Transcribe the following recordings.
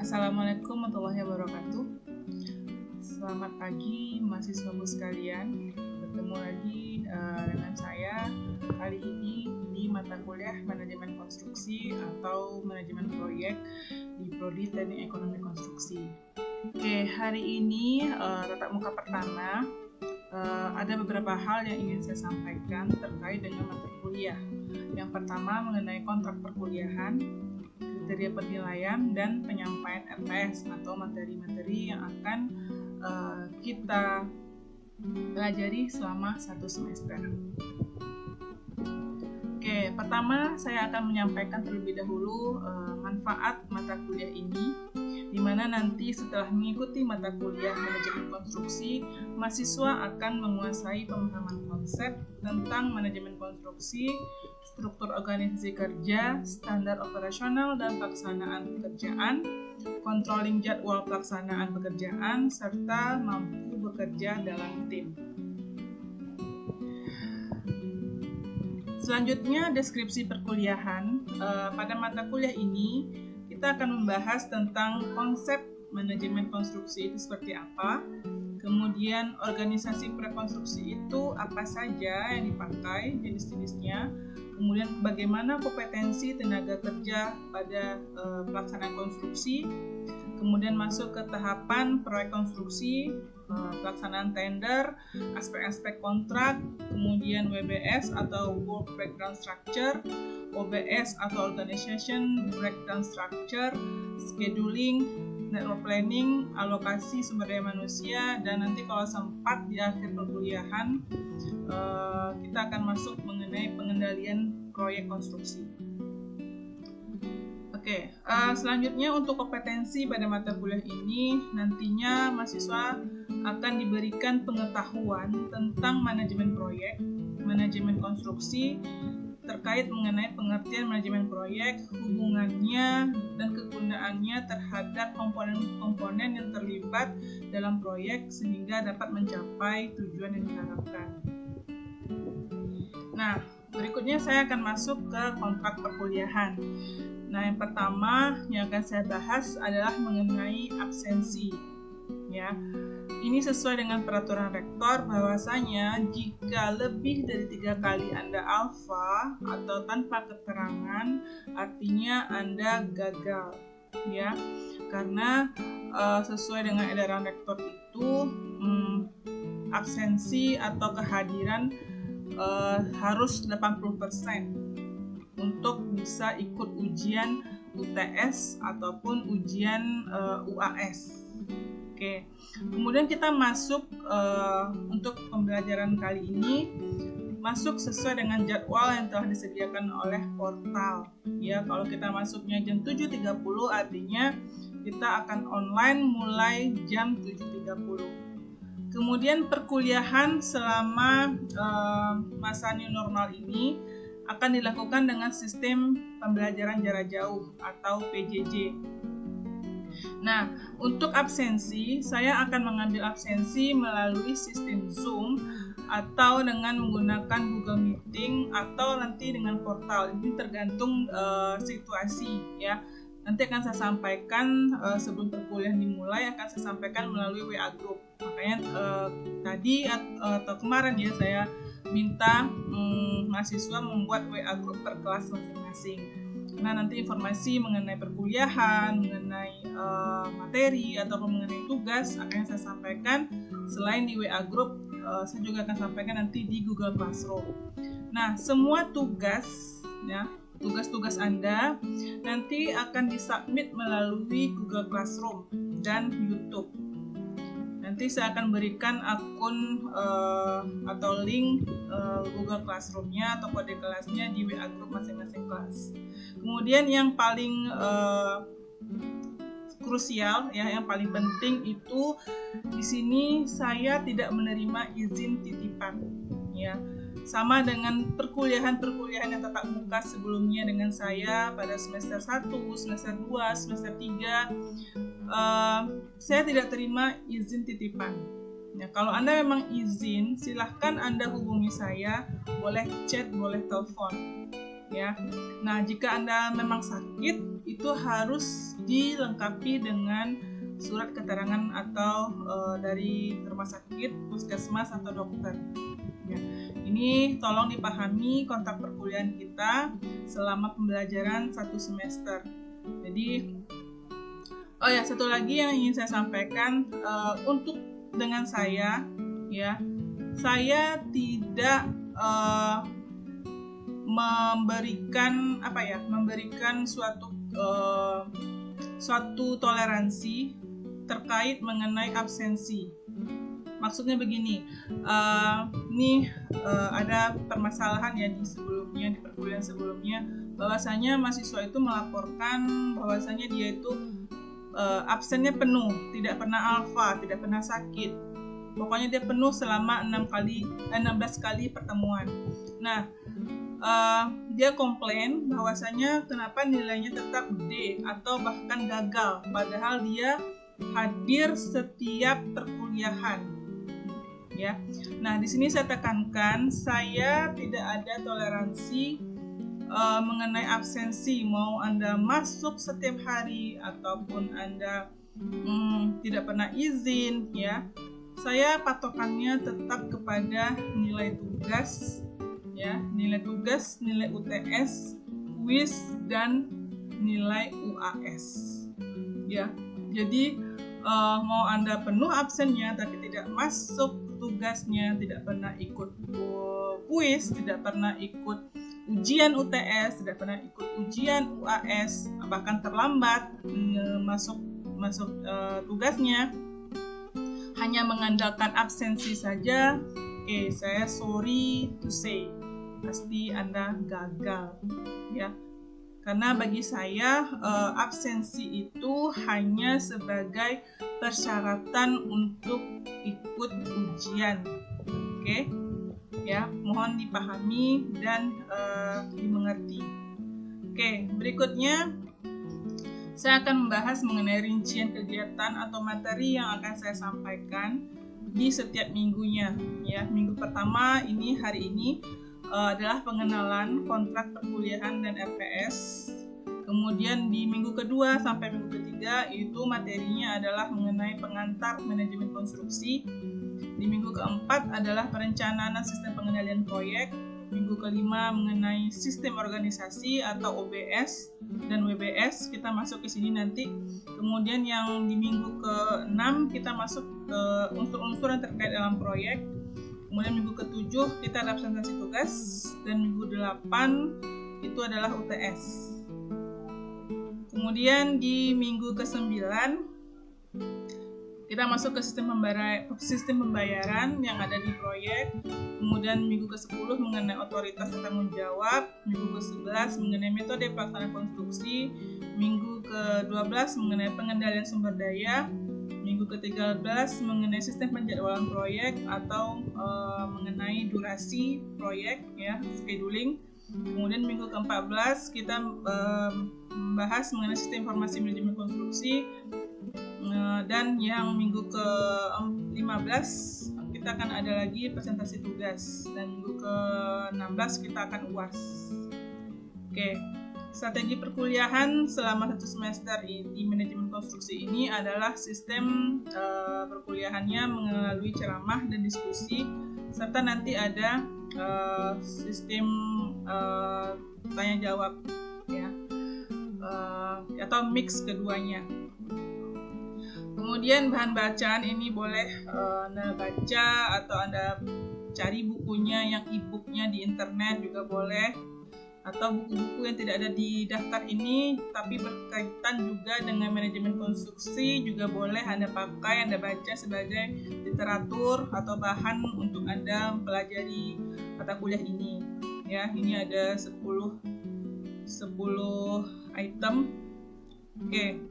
Assalamualaikum warahmatullahi wabarakatuh. Selamat pagi mahasiswaku sekalian. Bertemu lagi dengan saya kali ini di mata kuliah Manajemen Konstruksi atau Manajemen Proyek di Prodi Teknik Ekonomi Konstruksi. Oke, hari ini tatap muka pertama ada beberapa hal yang ingin saya sampaikan terkait dengan mata kuliah. Yang pertama mengenai kontrak perkuliahan, kriteria penilaian, dan penyampaian RTS atau materi-materi yang akan kita pelajari selama satu semester. Oke, pertama saya akan menyampaikan terlebih dahulu manfaat mata kuliah ini, di mana nanti setelah mengikuti mata kuliah manajemen konstruksi, mahasiswa akan menguasai pemahaman konsep tentang manajemen konstruksi, struktur organisasi kerja, standar operasional dan pelaksanaan pekerjaan, controlling jadwal pelaksanaan pekerjaan, serta mampu bekerja dalam tim. Selanjutnya, deskripsi perkuliahan. Pada mata kuliah ini, kita akan membahas tentang konsep manajemen konstruksi itu seperti apa, kemudian organisasi prekonstruksi itu apa saja yang dipakai, jenis-jenisnya, kemudian bagaimana kompetensi tenaga kerja pada pelaksanaan konstruksi, kemudian masuk ke tahapan proyek konstruksi, pelaksanaan tender, aspek-aspek kontrak, kemudian WBS atau Work Breakdown Structure, OBS atau Organization Breakdown Structure, scheduling, network planning, alokasi sumber daya manusia, dan nanti kalau sempat di akhir perkuliahan kita akan masuk mengenai pengendalian proyek konstruksi. Oke, selanjutnya untuk kompetensi pada mata kuliah ini nantinya mahasiswa akan diberikan pengetahuan tentang manajemen proyek, manajemen konstruksi, terkait mengenai pengertian manajemen proyek, hubungannya dan kegunaannya terhadap komponen-komponen yang terlibat dalam proyek sehingga dapat mencapai tujuan yang diharapkan. Nah, berikutnya saya akan masuk ke kontrak perkuliahan. Nah, yang pertama yang akan saya bahas adalah mengenai absensi. Ya, ini sesuai dengan peraturan rektor bahwasanya jika lebih dari 3 kali Anda alfa atau tanpa keterangan, artinya Anda gagal. Ya, karena sesuai dengan edaran rektor itu absensi atau kehadiran harus 80% untuk bisa ikut ujian UTS ataupun ujian UAS. Oke, kemudian kita masuk untuk pembelajaran kali ini masuk sesuai dengan jadwal yang telah disediakan oleh portal. Ya, kalau kita masuknya jam 7.30 artinya kita akan online mulai jam 7.30. Kemudian perkuliahan selama masa new normal ini akan dilakukan dengan sistem pembelajaran jarak jauh atau PJJ. Nah, untuk absensi, saya akan mengambil absensi melalui sistem Zoom atau dengan menggunakan Google Meeting atau nanti dengan portal. Ini tergantung situasi ya. Nanti akan saya sampaikan sebelum perkuliahan dimulai, akan saya sampaikan melalui WA Group. Makanya tadi atau kemarin ya saya minta mahasiswa membuat WA Group per kelas masing-masing. Nah, nanti informasi mengenai perkuliahan, mengenai materi ataupun mengenai tugas akan saya sampaikan selain di WA Group, saya juga akan sampaikan nanti di Google Classroom. Nah, semua tugas ya, tugas-tugas Anda nanti akan disubmit melalui Google Classroom dan YouTube. Nanti saya akan berikan akun atau link Google Classroom-nya atau kode kelasnya di WA Group masing-masing kelas. Kemudian yang paling krusial ya, yang paling penting itu di sini saya tidak menerima izin titipan ya. Sama dengan perkuliahan yang tatap muka sebelumnya dengan saya pada semester 1, semester 2, semester 3 saya tidak terima izin titipan. Ya, kalau Anda memang izin, silahkan Anda hubungi saya, boleh chat, boleh telepon. ya. Nah, jika Anda memang sakit, itu harus dilengkapi dengan surat keterangan atau dari rumah sakit, puskesmas atau dokter. Ya. Ini tolong dipahami kontrak perkuliahan kita selama pembelajaran 1 semester. Jadi, satu lagi yang ingin saya sampaikan, untuk dengan saya, ya, saya tidak memberikan suatu toleransi terkait mengenai absensi. Maksudnya begini, ada permasalahan ya di perkuliahan sebelumnya, bahwasanya mahasiswa itu melaporkan bahwasanya dia itu absennya penuh, tidak pernah alfa, tidak pernah sakit. Pokoknya dia penuh selama 16 kali pertemuan. Nah, dia komplain bahwasanya kenapa nilainya tetap D atau bahkan gagal, padahal dia hadir setiap perkuliahan. Ya. Nah, di sini saya tekankan, saya tidak ada toleransi mengenai absensi, mau Anda masuk setiap hari ataupun Anda tidak pernah izin, ya. Saya patokannya tetap kepada nilai tugas, ya, nilai tugas, nilai UTS, kuis, dan nilai UAS, ya. Jadi mau Anda penuh absennya tapi tidak masuk tugasnya, tidak pernah ikut kuis, tidak pernah ikut ujian UTS, tidak pernah ikut ujian UAS, bahkan terlambat masuk tugasnya, hanya mengandalkan absensi saja, saya sorry to say, pasti Anda gagal, ya. Karena bagi saya absensi itu hanya sebagai persyaratan untuk ikut ujian, oke? Ya, mohon dipahami dan dimengerti. Oke, berikutnya saya akan membahas mengenai rincian kegiatan atau materi yang akan saya sampaikan di setiap minggunya. Ya, minggu pertama ini hari ini adalah pengenalan kontrak perkuliahan dan RPS. Kemudian di minggu kedua sampai minggu ketiga itu materinya adalah mengenai pengantar manajemen konstruksi. Di minggu keempat adalah perencanaan sistem pengendalian proyek. Minggu kelima mengenai sistem organisasi atau OBS dan WBS, kita masuk ke sini nanti. Kemudian yang di minggu ke-6 kita masuk ke unsur-unsur yang terkait dalam proyek. Kemudian minggu ke-7 kita ada presentasi tugas, dan minggu 8 itu adalah UTS. Kemudian di minggu ke-9 kita masuk ke sistem pembayaran yang ada di proyek. Kemudian minggu ke-10 mengenai otoritas dan tanggung jawab. Minggu ke-11 mengenai metode pelaksanaan konstruksi. Minggu ke-12 mengenai pengendalian sumber daya. Minggu ke-13 mengenai sistem penjadwalan proyek atau mengenai durasi proyek, ya, scheduling. Kemudian minggu ke-14 kita membahas mengenai sistem informasi manajemen konstruksi. Dan yang minggu ke-15 kita akan ada lagi presentasi tugas, dan minggu ke-16 kita akan UAS. Oke, strategi perkuliahan selama 1 semester di manajemen konstruksi ini adalah sistem perkuliahannya melalui ceramah dan diskusi, serta nanti ada sistem tanya jawab, ya, atau mix keduanya. Kemudian bahan bacaan ini boleh Anda baca atau Anda cari bukunya yang e-booknya di internet juga boleh, atau buku-buku yang tidak ada di daftar ini tapi berkaitan juga dengan manajemen konstruksi juga boleh Anda pakai, Anda baca sebagai literatur atau bahan untuk Anda mempelajari mata kuliah ini. Ya, ini ada 10 item. Oke.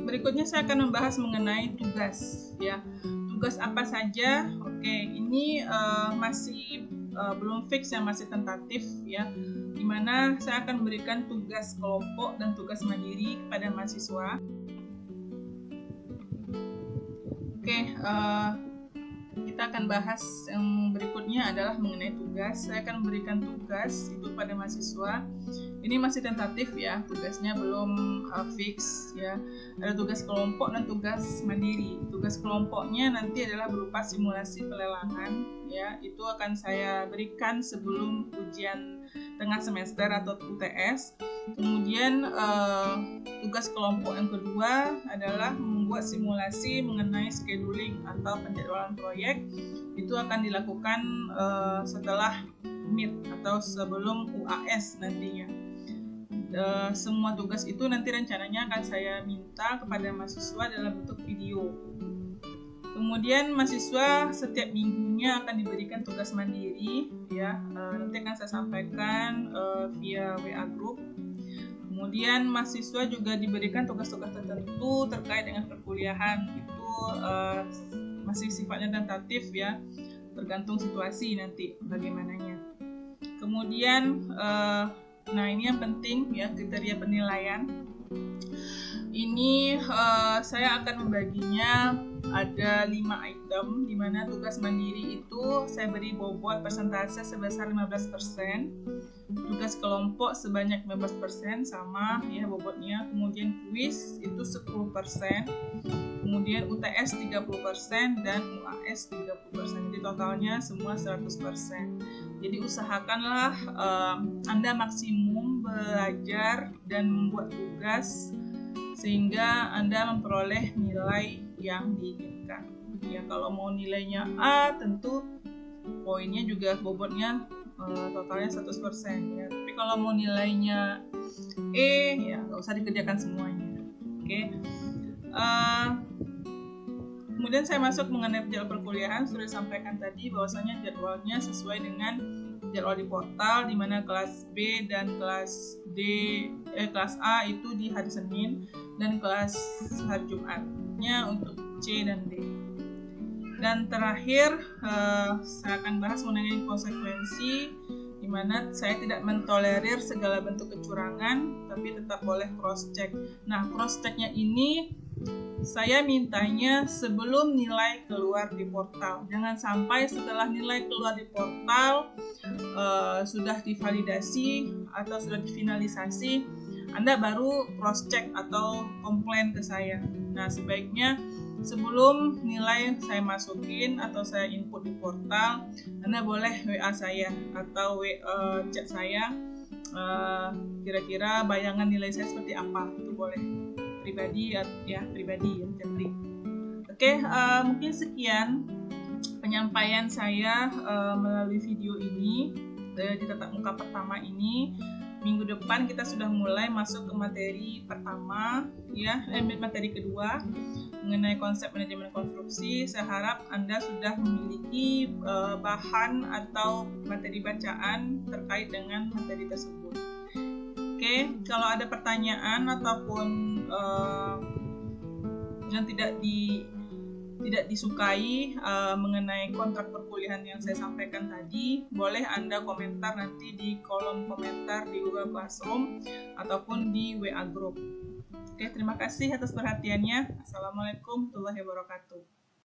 Berikutnya saya akan membahas mengenai tugas, ya. Tugas apa saja? Oke, ini masih belum fix, ya, masih tentatif, ya. Dimana saya akan memberikan tugas kelompok dan tugas mandiri kepada mahasiswa. Oke, Kita akan bahas yang berikutnya adalah mengenai tugas. Saya akan memberikan tugas itu pada mahasiswa. Ini masih tentatif ya, tugasnya belum fix ya. Ada tugas kelompok dan tugas mandiri. Tugas kelompoknya nanti adalah berupa simulasi pelelangan ya. Itu akan saya berikan sebelum ujian tengah semester atau UTS. Kemudian tugas kelompok yang kedua adalah membuat simulasi mengenai scheduling atau penjadwalan proyek. Itu akan dilakukan setelah MIT atau sebelum UAS nantinya. Semua tugas itu nanti rencananya akan saya minta kepada mahasiswa dalam bentuk video. Kemudian mahasiswa setiap minggunya akan diberikan tugas mandiri ya. Nanti akan saya sampaikan via WA group. Kemudian mahasiswa juga diberikan tugas-tugas tertentu terkait dengan perkuliahan. Itu masih sifatnya tentatif ya, tergantung situasi nanti bagaimananya. Kemudian nah ini yang penting ya, kriteria penilaian. Ini saya akan membaginya ada 5 item, di mana tugas mandiri itu saya beri bobot persentase sebesar 15%, tugas kelompok sebanyak 15% sama ya bobotnya, kemudian kuis itu 10%, kemudian UTS 30% dan UAS 30%, jadi totalnya semua 100%. Jadi usahakanlah Anda maksimum belajar dan membuat tugas sehingga Anda memperoleh nilai yang diinginkan. Ya, kalau mau nilainya A, tentu poinnya juga bobotnya totalnya 100% ya. Tapi kalau mau nilainya E, ya nggak usah dikerjakan semuanya. Oke. Kemudian saya masuk mengenai jadwal perkuliahan. Sudah disampaikan tadi bahwasanya jadwalnya sesuai dengan jadwal di portal, di mana kelas B dan kelas A itu di hari Senin dan kelas hari Jumatnya untuk C dan D. Dan terakhir saya akan bahas mengenai konsekuensi, di mana saya tidak mentolerir segala bentuk kecurangan, tapi tetap boleh cross check. Nah, cross checknya ini saya mintanya sebelum nilai keluar di portal. Jangan sampai setelah nilai keluar di portal sudah divalidasi atau sudah difinalisasi, Anda baru cross check atau komplain ke saya. Nah, sebaiknya sebelum nilai saya masukin atau saya input di portal, Anda boleh WA saya atau chat saya, kira-kira bayangan nilai saya seperti apa, itu boleh pribadi ya, Jepri. Oke, mungkin sekian penyampaian saya melalui video ini di tatap muka pertama ini. Minggu depan kita sudah mulai masuk ke materi pertama ya, materi kedua mengenai konsep manajemen konstruksi. Saya harap Anda sudah memiliki bahan atau materi bacaan terkait dengan materi tersebut. Oke, kalau ada pertanyaan ataupun yang tidak disukai mengenai kontrak perkuliahan yang saya sampaikan tadi, boleh Anda komentar nanti di kolom komentar di Google Classroom ataupun di WA Group. Oke, terima kasih atas perhatiannya. Assalamualaikum warahmatullahi wabarakatuh.